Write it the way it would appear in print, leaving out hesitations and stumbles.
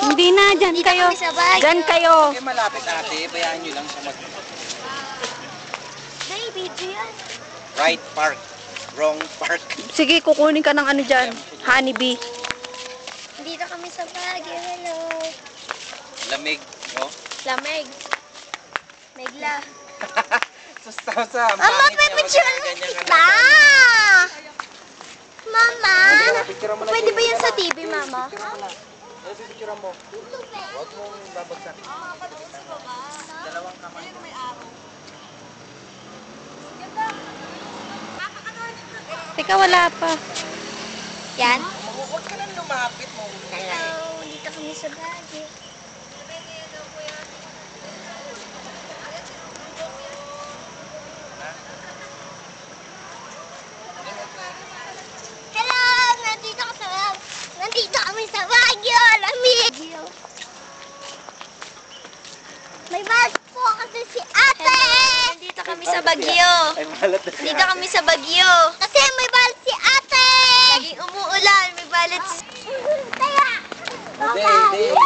Hindi na, dyan Dito kayo. kami sa Baguio. Dyan kayo. Okay, malapit ate. Bayaan nyo lang siya mag... Nay, video yan. Right park. Wrong park. Sige, kukunin ka ng ano dyan. Honeybee. Dito kami sa Baguio. Hello. Lamig. No? Lamig. Megla. Sa Mama, pipicture kita! Mama! Pwede ba yan sa TV, Mama? Picture mo. Huwag mong babagsak. Dalawang kamay. Teka, wala pa. Yan? Huwag ka nang lumapit mo. Hello, dito kami sa Baguio. Hello, nandito kami sa Baguio. Lamig. May bus po kasi si ate. Nandito kami sa Baguio. Ay, mahalat na siya. Dito kami sa Baguio. Kasi may balat si ate. Laging umuulan, may balat si... Kaya! Hindi.